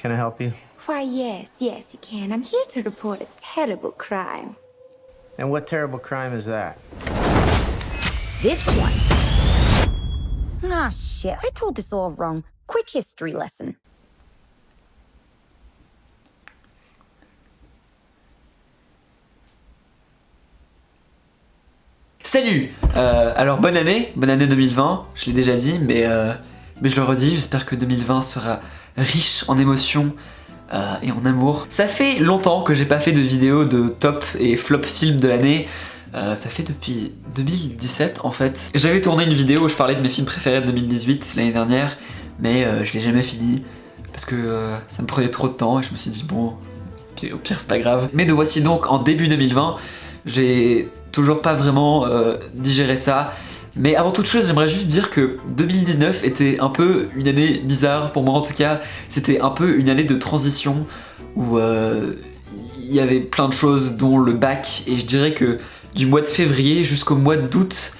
Can I help you? Why, yes, you can. I'm here to report a terrible crime. And what terrible crime is that? This one. Ah, shit. I told this all wrong. Quick history lesson. Salut alors bonne année 2020, je l'ai déjà dit, mais je le redis, j'espère que 2020 sera riche en émotions et en amour. Ça fait longtemps que j'ai pas fait de vidéo de top et flop film de l'année, ça fait depuis 2017 en fait. J'avais tourné une vidéo où je parlais de mes films préférés de 2018 l'année dernière, mais je l'ai jamais fini, parce que ça me prenait trop de temps et je me suis dit bon, au pire c'est pas grave. Mais nous voici donc en début 2020, j'ai toujours pas vraiment digéré ça, mais avant toute chose j'aimerais juste dire que 2019 était un peu une année bizarre pour moi, en tout cas c'était un peu une année de transition où il y avait plein de choses dont le bac, et je dirais que du mois de février jusqu'au mois d'août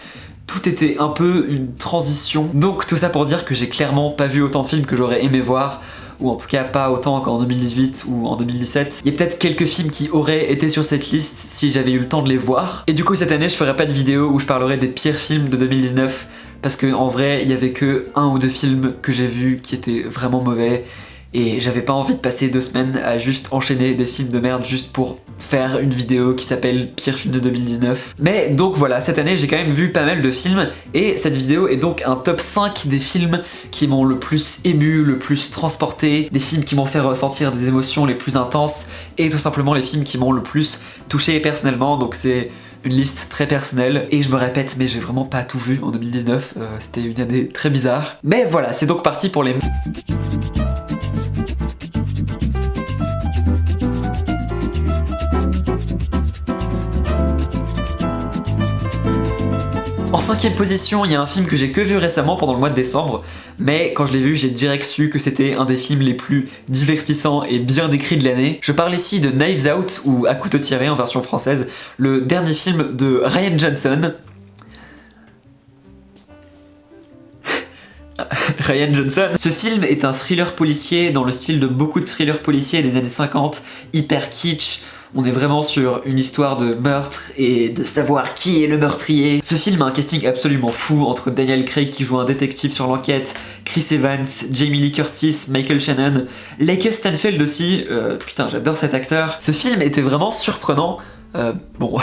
tout était un peu une transition. Donc tout ça pour dire que j'ai clairement pas vu autant de films que j'aurais aimé voir, ou en tout cas pas autant qu'en 2018 ou en 2017. Il y a peut-être quelques films qui auraient été sur cette liste si j'avais eu le temps de les voir. Et du coup cette année je ferai pas de vidéo où je parlerai des pires films de 2019, parce que en vrai il y avait que 1 ou 2 films que j'ai vus qui étaient vraiment mauvais, et j'avais pas envie de passer 2 semaines à juste enchaîner des films de merde juste pour faire une vidéo qui s'appelle Pire film de 2019. Mais donc voilà, cette année j'ai quand même vu pas mal de films, et cette vidéo est donc un top 5 des films qui m'ont le plus ému, le plus transporté, des films qui m'ont fait ressentir des émotions les plus intenses, et tout simplement les films qui m'ont le plus touché personnellement. Donc c'est une liste très personnelle, et je me répète, mais j'ai vraiment pas tout vu en 2019, c'était une année très bizarre. Mais voilà, c'est donc parti pour les... En 5ème position, il y a un film que j'ai que vu récemment pendant le mois de décembre, mais quand je l'ai vu, j'ai direct su que c'était un des films les plus divertissants et bien écrits de l'année. Je parle ici de Knives Out, ou À couteau tiré en version française, le dernier film de Rian Johnson. Rian Johnson. Ce film est un thriller policier dans le style de beaucoup de thrillers policiers des années 50, hyper kitsch. On est vraiment sur une histoire de meurtre et de savoir qui est le meurtrier. Ce film a un casting absolument fou entre Daniel Craig qui joue un détective sur l'enquête, Chris Evans, Jamie Lee Curtis, Michael Shannon, Lakeith Stanfield aussi, putain j'adore cet acteur. Ce film était vraiment surprenant. Bon,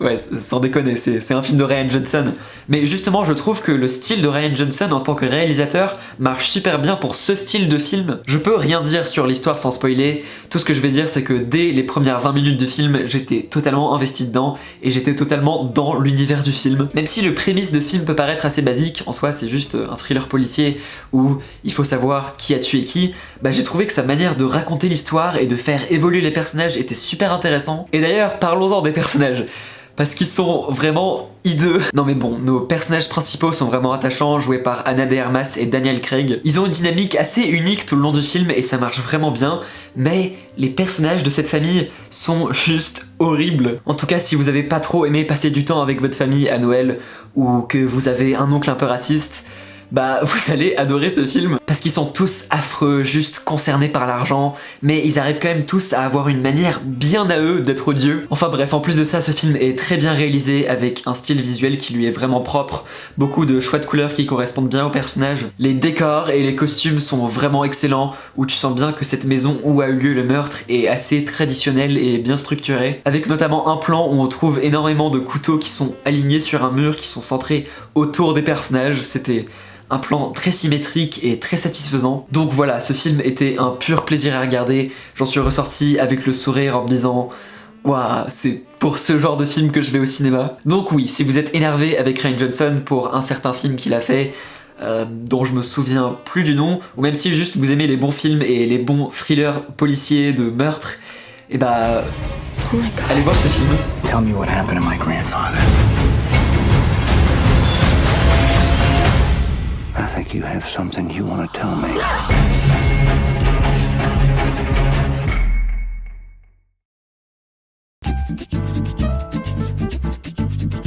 ouais, sans déconner, c'est un film de Rian Johnson. Mais justement, je trouve que le style de Rian Johnson en tant que réalisateur marche super bien pour ce style de film. Je peux rien dire sur l'histoire sans spoiler. Tout ce que je vais dire, c'est que dès les premières 20 minutes du film, j'étais totalement investi dedans, et j'étais totalement dans l'univers du film. Même si le prémisse de ce film peut paraître assez basique, en soi c'est juste un thriller policier où il faut savoir qui a tué qui, bah j'ai trouvé que sa manière de raconter l'histoire et de faire évoluer les personnages était super intéressant. Et d'ailleurs, parlons-en des personnages, parce qu'ils sont vraiment hideux. Non mais bon, nos personnages principaux sont vraiment attachants, joués par Ana de Armas et Daniel Craig. Ils ont une dynamique assez unique tout le long du film et ça marche vraiment bien, mais les personnages de cette famille sont juste horribles. En tout cas, si vous avez pas trop aimé passer du temps avec votre famille à Noël, ou que vous avez un oncle un peu raciste, bah vous allez adorer ce film, parce qu'ils sont tous affreux, juste concernés par l'argent, mais ils arrivent quand même tous à avoir une manière bien à eux d'être odieux. Enfin bref, en plus de ça, ce film est très bien réalisé, avec un style visuel qui lui est vraiment propre, beaucoup de choix de couleurs qui correspondent bien aux personnages. Les décors et les costumes sont vraiment excellents, où tu sens bien que cette maison où a eu lieu le meurtre est assez traditionnelle et bien structurée, avec notamment un plan où on trouve énormément de couteaux qui sont alignés sur un mur, qui sont centrés autour des personnages. C'était un plan très symétrique et très satisfaisant. Donc voilà, ce film était un pur plaisir à regarder. J'en suis ressorti avec le sourire en me disant waouh, c'est pour ce genre de film que je vais au cinéma. Donc oui, si vous êtes énervé avec Rian Johnson pour un certain film qu'il a fait, dont je me souviens plus du nom, ou même si juste vous aimez les bons films et les bons thrillers policiers de meurtre, et bah allez voir ce film. Tell me what happened to my grandfather. I think you have something you want to tell me.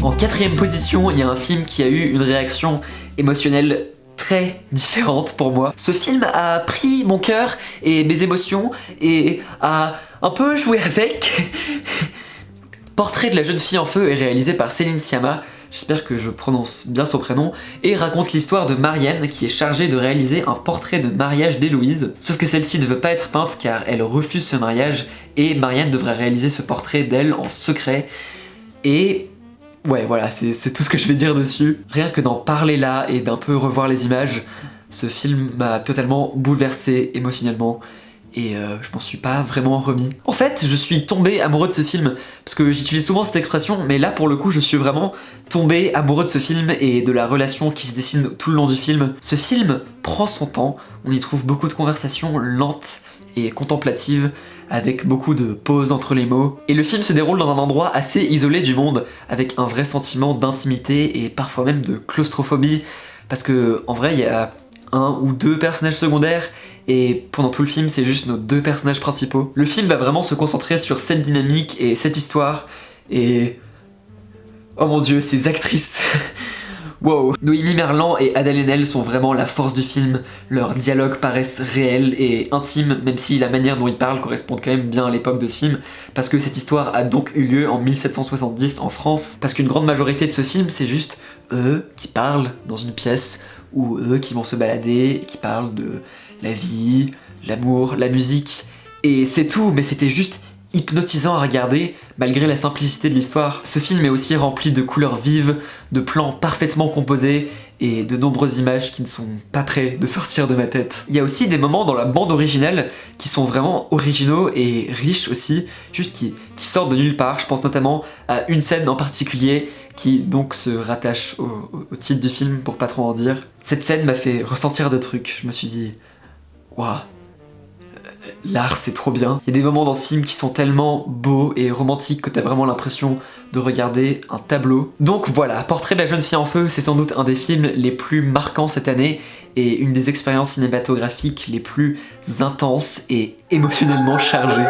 En 4ème position, il y a un film qui a eu une réaction émotionnelle très différentes pour moi. Ce film a pris mon cœur et mes émotions et a un peu joué avec. Portrait de la jeune fille en feu est réalisé par Céline Sciamma, j'espère que je prononce bien son prénom, et raconte l'histoire de Marianne qui est chargée de réaliser un portrait de mariage d'Héloïse. Sauf que celle-ci ne veut pas être peinte car elle refuse ce mariage et Marianne devrait réaliser ce portrait d'elle en secret. Et ouais voilà, c'est tout ce que je vais dire dessus. Rien que d'en parler là et d'un peu revoir les images, ce film m'a totalement bouleversé émotionnellement. Et je m'en suis pas vraiment remis. En fait, je suis tombé amoureux de ce film, parce que j'utilise souvent cette expression, mais là pour le coup je suis vraiment tombé amoureux de ce film et de la relation qui se dessine tout le long du film. Ce film prend son temps, on y trouve beaucoup de conversations lentes et contemplatives, avec beaucoup de pauses entre les mots. Et le film se déroule dans un endroit assez isolé du monde, avec un vrai sentiment d'intimité et parfois même de claustrophobie, parce que en vrai il y a un ou deux personnages secondaires et pendant tout le film c'est juste nos deux personnages principaux. Le film va vraiment se concentrer sur cette dynamique et cette histoire et... oh mon dieu, ces actrices. Wow. Noémie Merlan et Adèle Haenel sont vraiment la force du film, leurs dialogues paraissent réels et intimes, même si la manière dont ils parlent correspond quand même bien à l'époque de ce film, parce que cette histoire a donc eu lieu en 1770 en France, parce qu'une grande majorité de ce film c'est juste eux qui parlent dans une pièce, ou eux qui vont se balader, qui parlent de la vie, l'amour, la musique, et c'est tout, mais c'était juste hypnotisant à regarder malgré la simplicité de l'histoire. Ce film est aussi rempli de couleurs vives, de plans parfaitement composés et de nombreuses images qui ne sont pas prêts de sortir de ma tête. Il y a aussi des moments dans la bande originale qui sont vraiment originaux et riches aussi, juste qui sortent de nulle part. Je pense notamment à une scène en particulier qui donc se rattache au titre du film pour pas trop en dire. Cette scène m'a fait ressentir des trucs, je me suis dit waouh, l'art c'est trop bien. Il y a des moments dans ce film qui sont tellement beaux et romantiques que t'as vraiment l'impression de regarder un tableau. Donc voilà, Portrait de la jeune fille en feu, c'est sans doute un des films les plus marquants cette année et une des expériences cinématographiques les plus intenses et émotionnellement chargées.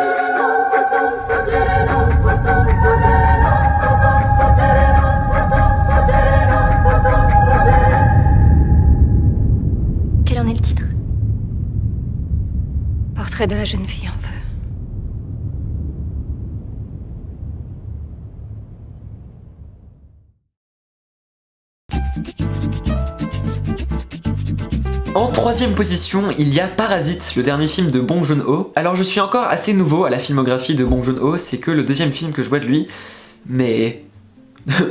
Quel en est le titre? Portrait de la jeune fille en feu. En troisième position, il y a Parasite, le dernier film de Bong Joon-ho. Alors je suis encore assez nouveau à la filmographie de Bong Joon-ho, c'est que le deuxième film que je vois de lui, mais...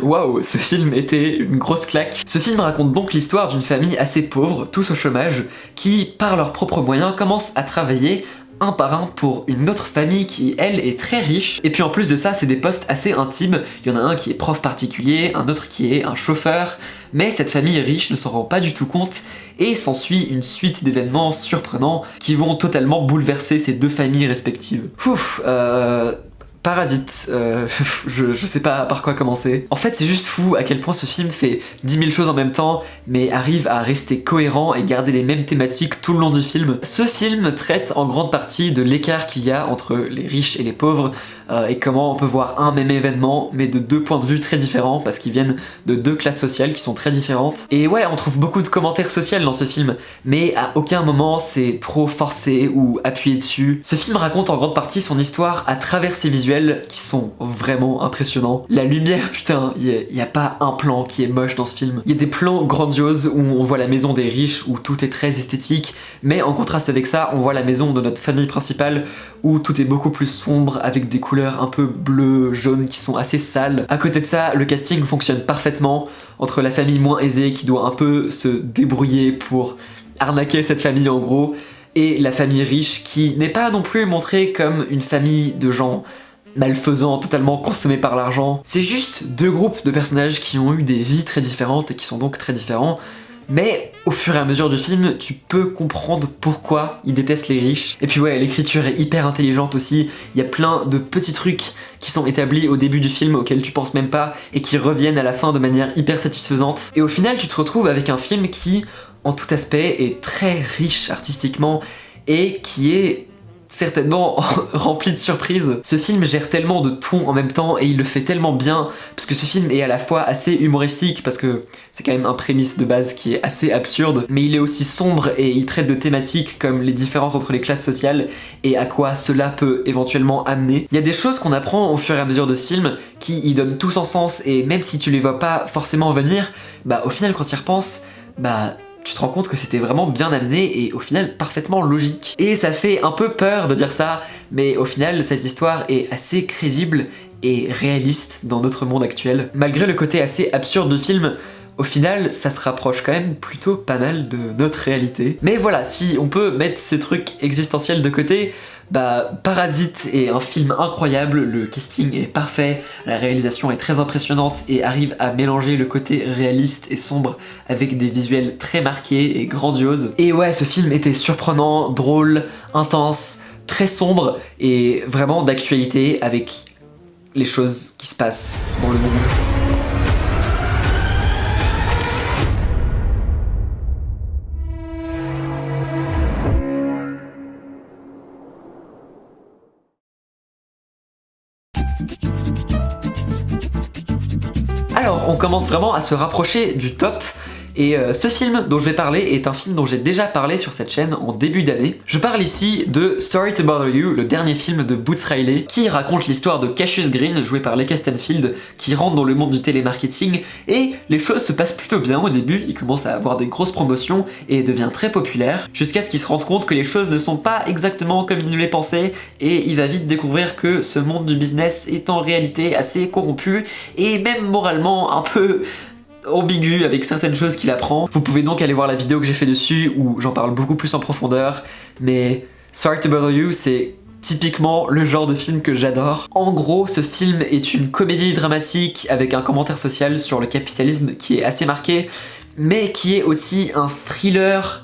waouh, ce film était une grosse claque. Ce film raconte donc l'histoire d'une famille assez pauvre, tous au chômage, qui, par leurs propres moyens, commencent à travailler un par un pour une autre famille qui, elle, est très riche. Et puis en plus de ça, c'est des postes assez intimes. Il y en a un qui est prof particulier, un autre qui est un chauffeur. Mais cette famille riche ne s'en rend pas du tout compte et s'ensuit une suite d'événements surprenants qui vont totalement bouleverser ces deux familles respectives. Parasite, je sais pas par quoi commencer. En fait, c'est juste fou à quel point ce film fait 10 000 choses en même temps, mais arrive à rester cohérent et garder les mêmes thématiques tout le long du film. Ce film traite en grande partie de l'écart qu'il y a entre les riches et les pauvres, et comment on peut voir un même événement, mais de deux points de vue très différents, parce qu'ils viennent de deux classes sociales qui sont très différentes. Et ouais, on trouve beaucoup de commentaires sociaux dans ce film, mais à aucun moment c'est trop forcé ou appuyé dessus. Ce film raconte en grande partie son histoire à travers ses visuels qui sont vraiment impressionnants. La lumière, putain, il y a pas un plan qui est moche dans ce film. Il y a des plans grandioses où on voit la maison des riches, où tout est très esthétique, mais en contraste avec ça, on voit la maison de notre famille principale, où tout est beaucoup plus sombre, avec des couleurs un peu bleues, jaunes, qui sont assez sales. À côté de ça, le casting fonctionne parfaitement, entre la famille moins aisée, qui doit un peu se débrouiller pour arnaquer cette famille en gros, et la famille riche, qui n'est pas non plus montrée comme une famille de gens malfaisants, totalement consommés par l'argent. C'est juste deux groupes de personnages qui ont eu des vies très différentes et qui sont donc très différents, mais au fur et à mesure du film, tu peux comprendre pourquoi ils détestent les riches. Et puis ouais, l'écriture est hyper intelligente aussi, il y a plein de petits trucs qui sont établis au début du film auxquels tu penses même pas et qui reviennent à la fin de manière hyper satisfaisante. Et au final, tu te retrouves avec un film qui, en tout aspect, est très riche artistiquement et qui est certainement rempli de surprises. Ce film gère tellement de tons en même temps et il le fait tellement bien parce que ce film est à la fois assez humoristique parce que c'est quand même un prémisse de base qui est assez absurde, mais il est aussi sombre et il traite de thématiques comme les différences entre les classes sociales et à quoi cela peut éventuellement amener. Il y a des choses qu'on apprend au fur et à mesure de ce film qui y donnent tout son sens et même si tu les vois pas forcément venir, bah au final quand tu y repenses, bah tu te rends compte que c'était vraiment bien amené et au final parfaitement logique. Et ça fait un peu peur de dire ça, mais au final cette histoire est assez crédible et réaliste dans notre monde actuel. Malgré le côté assez absurde du film, au final, ça se rapproche quand même plutôt pas mal de notre réalité. Mais voilà, si on peut mettre ces trucs existentiels de côté, bah Parasite est un film incroyable, le casting est parfait, la réalisation est très impressionnante et arrive à mélanger le côté réaliste et sombre avec des visuels très marqués et grandioses. Et ouais, ce film était surprenant, drôle, intense, très sombre et vraiment d'actualité avec les choses qui se passent dans le monde. Alors, on commence vraiment à se rapprocher du top. Et ce film dont je vais parler est un film dont j'ai déjà parlé sur cette chaîne en début d'année. Je parle ici de Sorry to Bother You, le dernier film de Boots Riley, qui raconte l'histoire de Cassius Green, joué par Lakeith Stanfield, qui rentre dans le monde du télémarketing, et les choses se passent plutôt bien au début, il commence à avoir des grosses promotions et devient très populaire, jusqu'à ce qu'il se rende compte que les choses ne sont pas exactement comme il les pensait, et il va vite découvrir que ce monde du business est en réalité assez corrompu, et même moralement un peu ambigu avec certaines choses qu'il apprend. Vous pouvez donc aller voir la vidéo que j'ai fait dessus où j'en parle beaucoup plus en profondeur, mais Sorry to Bother You, c'est typiquement le genre de film que j'adore. En gros, ce film est une comédie dramatique avec un commentaire social sur le capitalisme qui est assez marqué, mais qui est aussi un thriller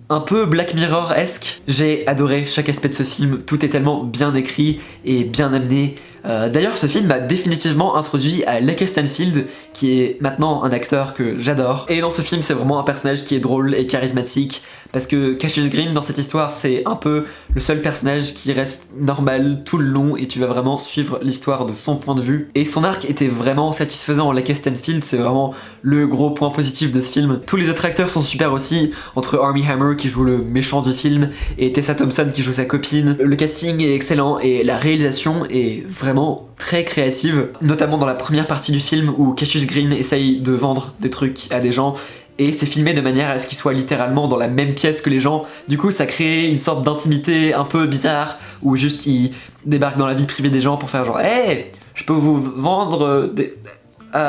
un peu Black Mirror-esque. J'ai adoré chaque aspect de ce film, tout est tellement bien écrit et bien amené. D'ailleurs, ce film m'a définitivement introduit à Lakeith Stanfield, qui est maintenant un acteur que j'adore. Et dans ce film, c'est vraiment un personnage qui est drôle et charismatique, parce que Cassius Green, dans cette histoire, c'est un peu le seul personnage qui reste normal tout le long, et tu vas vraiment suivre l'histoire de son point de vue. Et son arc était vraiment satisfaisant. Lakeith Stanfield, c'est vraiment le gros point positif de ce film. Tous les autres acteurs sont super aussi, entre Armie Hammer qui joue le méchant du film, et Tessa Thompson qui joue sa copine. Le casting est excellent, et la réalisation est vraiment très créative, notamment dans la première partie du film où Cassius Green essaye de vendre des trucs à des gens et c'est filmé de manière à ce qu'il soit littéralement dans la même pièce que les gens. Du coup, ça crée une sorte d'intimité un peu bizarre où juste il débarque dans la vie privée des gens pour faire genre hey, je peux vous vendre des...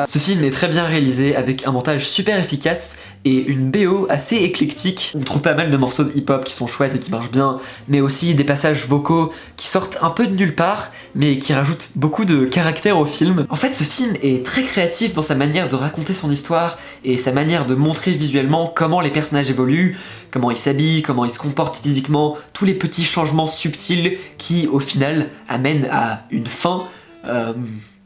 Ce film est très bien réalisé avec un montage super efficace et une BO assez éclectique. On trouve pas mal de morceaux de hip-hop qui sont chouettes et qui marchent bien, mais aussi des passages vocaux qui sortent un peu de nulle part, mais qui rajoutent beaucoup de caractère au film. En fait, ce film est très créatif dans sa manière de raconter son histoire et sa manière de montrer visuellement comment les personnages évoluent, comment ils s'habillent, comment ils se comportent physiquement, tous les petits changements subtils qui, au final, amènent à une fin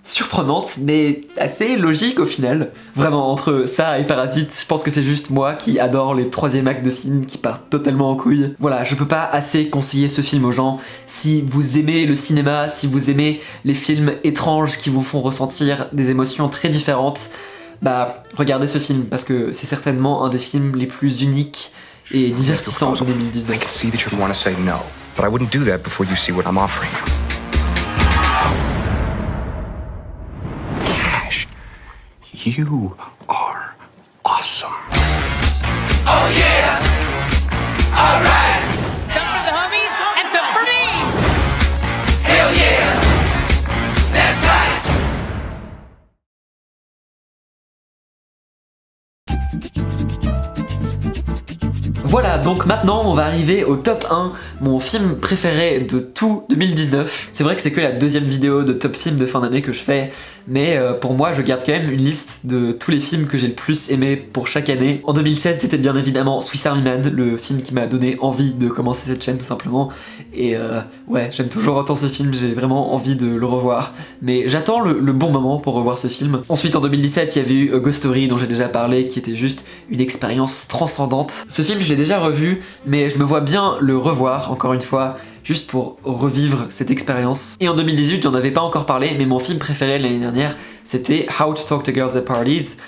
surprenante mais assez logique au final. Vraiment, entre ça et Parasite, je pense que c'est juste moi qui adore les troisième actes de films qui partent totalement en couille. Voilà, je peux pas assez conseiller ce film aux gens. Si vous aimez le cinéma, si vous aimez les films étranges qui vous font ressentir des émotions très différentes, bah regardez ce film parce que c'est certainement un des films les plus uniques et divertissants en 2019. I can see that you want to say no, but I wouldn't do that before you see what I'm offering. You are awesome. Oh yeah! All right! Some for the homies and some for me! Hell yeah! That's right! Voilà, donc maintenant on va arriver au top 1, mon film préféré de tout 2019. C'est vrai que c'est que la deuxième vidéo de top film de fin d'année que je fais, mais pour moi je garde quand même une liste de tous les films que j'ai le plus aimé pour chaque année. En 2016 c'était bien évidemment Swiss Army Man, le film qui m'a donné envie de commencer cette chaîne tout simplement. Et ouais, j'aime toujours autant ce film, j'ai vraiment envie de le revoir. Mais j'attends le bon moment pour revoir ce film. Ensuite en 2017 il y avait eu A Ghost Story dont j'ai déjà parlé, qui était juste une expérience transcendante. Ce film je l'ai déjà revu, mais je me vois bien le revoir encore une fois. juste pour revivre cette expérience. Et en 2018, j'en avais pas encore parlé, mais mon film préféré l'année dernière, c'était How to Talk to Girls at Parties.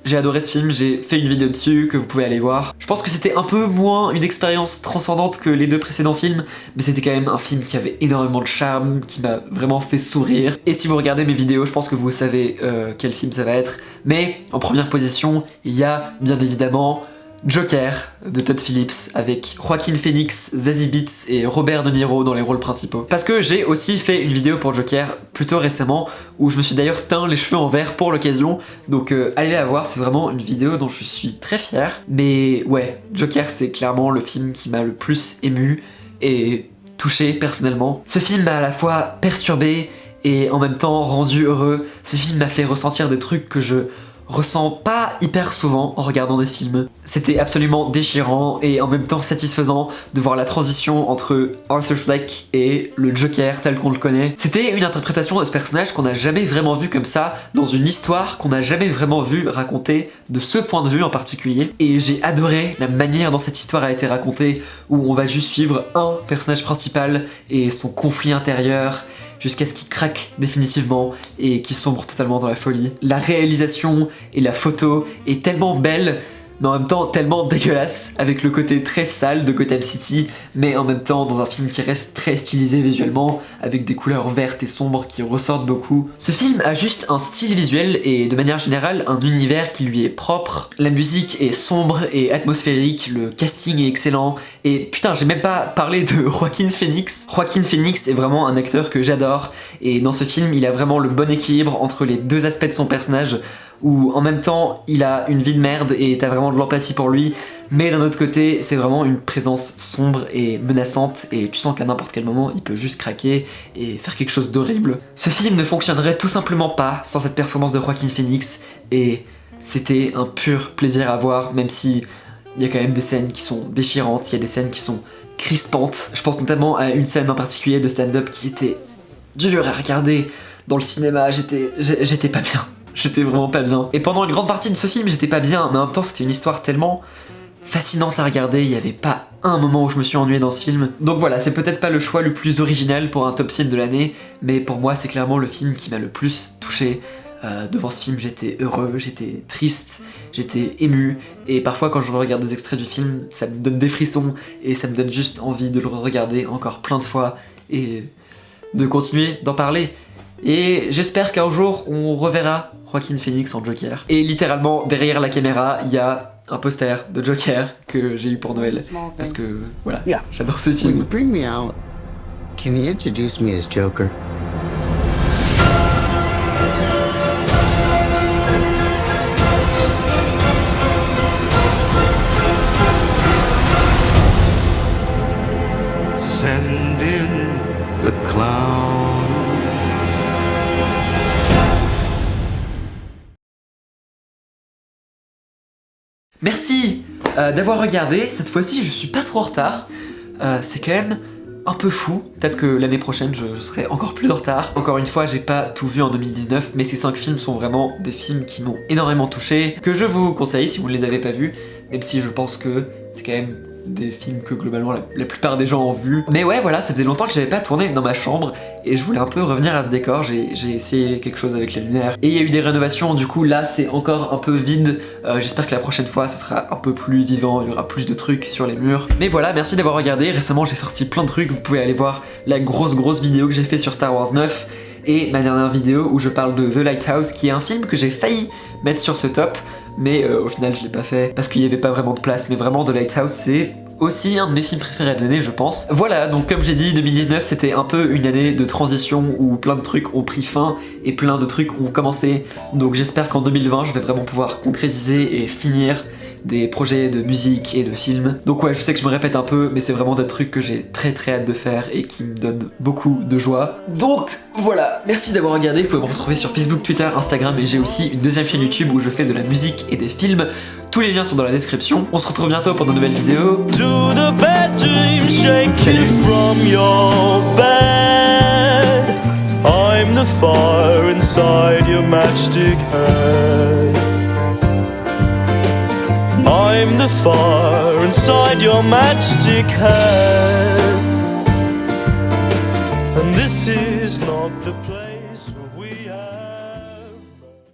J'ai adoré ce film, j'ai fait une vidéo dessus que vous pouvez aller voir. Je pense que c'était un peu moins une expérience transcendante que les deux précédents films, mais c'était quand même un film qui avait énormément de charme, qui m'a vraiment fait sourire. Et si vous regardez mes vidéos, je pense que vous savez quel film ça va être. Mais en première position, il y a bien évidemment Joker de Todd Phillips avec Joaquin Phoenix, Zazie Beetz et Robert De Niro dans les rôles principaux. Parce que j'ai aussi fait une vidéo pour Joker plutôt récemment où je me suis d'ailleurs teint les cheveux en vert pour l'occasion, donc allez la voir, c'est vraiment une vidéo dont je suis très fier. Mais ouais, Joker c'est clairement le film qui m'a le plus ému et touché personnellement. Ce film m'a à la fois perturbé et en même temps rendu heureux. Ce film m'a fait ressentir des trucs que je ressens pas hyper souvent en regardant des films. C'était absolument déchirant et en même temps satisfaisant de voir la transition entre Arthur Fleck et le Joker tel qu'on le connaît. C'était une interprétation de ce personnage qu'on n'a jamais vraiment vu comme ça, dans une histoire qu'on n'a jamais vraiment vu racontée de ce point de vue en particulier. Et j'ai adoré la manière dont cette histoire a été racontée, où on va juste suivre un personnage principal et son conflit intérieur, jusqu'à ce qu'il craque définitivement et qu'il sombre totalement dans la folie. La réalisation et la photo est tellement belle, mais en même temps tellement dégueulasse, avec le côté très sale de Gotham City, mais en même temps dans un film qui reste très stylisé visuellement, avec des couleurs vertes et sombres qui ressortent beaucoup. Ce film a juste un style visuel et de manière générale un univers qui lui est propre. La musique est sombre et atmosphérique, le casting est excellent, et putain j'ai même pas parlé de Joaquin Phoenix. Joaquin Phoenix est vraiment un acteur que j'adore, et dans ce film il a vraiment le bon équilibre entre les deux aspects de son personnage, où en même temps il a une vie de merde et t'as vraiment de l'empathie pour lui, mais d'un autre côté c'est vraiment une présence sombre et menaçante et tu sens qu'à n'importe quel moment il peut juste craquer et faire quelque chose d'horrible. Ce film ne fonctionnerait tout simplement pas sans cette performance de Joaquin Phoenix et c'était un pur plaisir à voir, même si il y a quand même des scènes qui sont déchirantes, il y a des scènes qui sont crispantes. Je pense notamment à une scène en particulier de stand-up qui était dure à regarder dans le cinéma, j'étais pas bien. J'étais vraiment pas bien. Et pendant une grande partie de ce film, j'étais pas bien, mais en même temps, c'était une histoire tellement fascinante à regarder, il y avait pas un moment où je me suis ennuyé dans ce film. Donc voilà, c'est peut-être pas le choix le plus original pour un top film de l'année, mais pour moi, c'est clairement le film qui m'a le plus touché. Devant ce film, j'étais heureux, j'étais triste, j'étais ému, et parfois quand je regarde des extraits du film, ça me donne des frissons, et ça me donne juste envie de le regarder encore plein de fois, et de continuer d'en parler. Et j'espère qu'un jour, on reverra Joaquin Phoenix en Joker. Et littéralement, derrière la caméra, il y a un poster de Joker que j'ai eu pour Noël. Parce que, voilà, j'adore ce When you film. bring me out, can you introduce me as Joker? Send in the clowns. Merci d'avoir regardé. Cette fois-ci, je suis pas trop en retard. C'est quand même un peu fou. Peut-être que l'année prochaine, je serai encore plus en retard. Encore une fois, j'ai pas tout vu en 2019, mais ces 5 films sont vraiment des films qui m'ont énormément touché, que je vous conseille si vous ne les avez pas vus, même si je pense que c'est quand même des films que globalement la plupart des gens ont vu. Mais ouais, voilà, ça faisait longtemps que j'avais pas tourné dans ma chambre et je voulais un peu revenir à ce décor. J'ai essayé quelque chose avec les lumières et il y a eu des rénovations, du coup là c'est encore un peu vide. J'espère que la prochaine fois ça sera un peu plus vivant, il y aura plus de trucs sur les murs. Mais voilà, merci d'avoir regardé. Récemment j'ai sorti plein de trucs, vous pouvez aller voir la grosse vidéo que j'ai fait sur Star Wars 9 et ma dernière vidéo où je parle de The Lighthouse, qui est un film que j'ai failli mettre sur ce top, mais au final je l'ai pas fait parce qu'il y avait pas vraiment de place. Mais vraiment The Lighthouse c'est aussi un de mes films préférés de l'année, je pense. Voilà, donc comme j'ai dit, 2019 c'était un peu une année de transition où plein de trucs ont pris fin et plein de trucs ont commencé. Donc j'espère qu'en 2020 je vais vraiment pouvoir concrétiser et finir des projets de musique et de films. Donc ouais, je sais que je me répète un peu, mais c'est vraiment des trucs que j'ai très hâte de faire et qui me donnent beaucoup de joie. Donc voilà, merci d'avoir regardé. Vous pouvez me retrouver sur Facebook, Twitter, Instagram, et j'ai aussi une deuxième chaîne YouTube où je fais de la musique et des films. Tous les liens sont dans la description. On se retrouve bientôt pour de nouvelles vidéos. To the bedroom, shake you from your bed. I'm the fire inside your matchstick head. I'm the fire inside your matchstick head.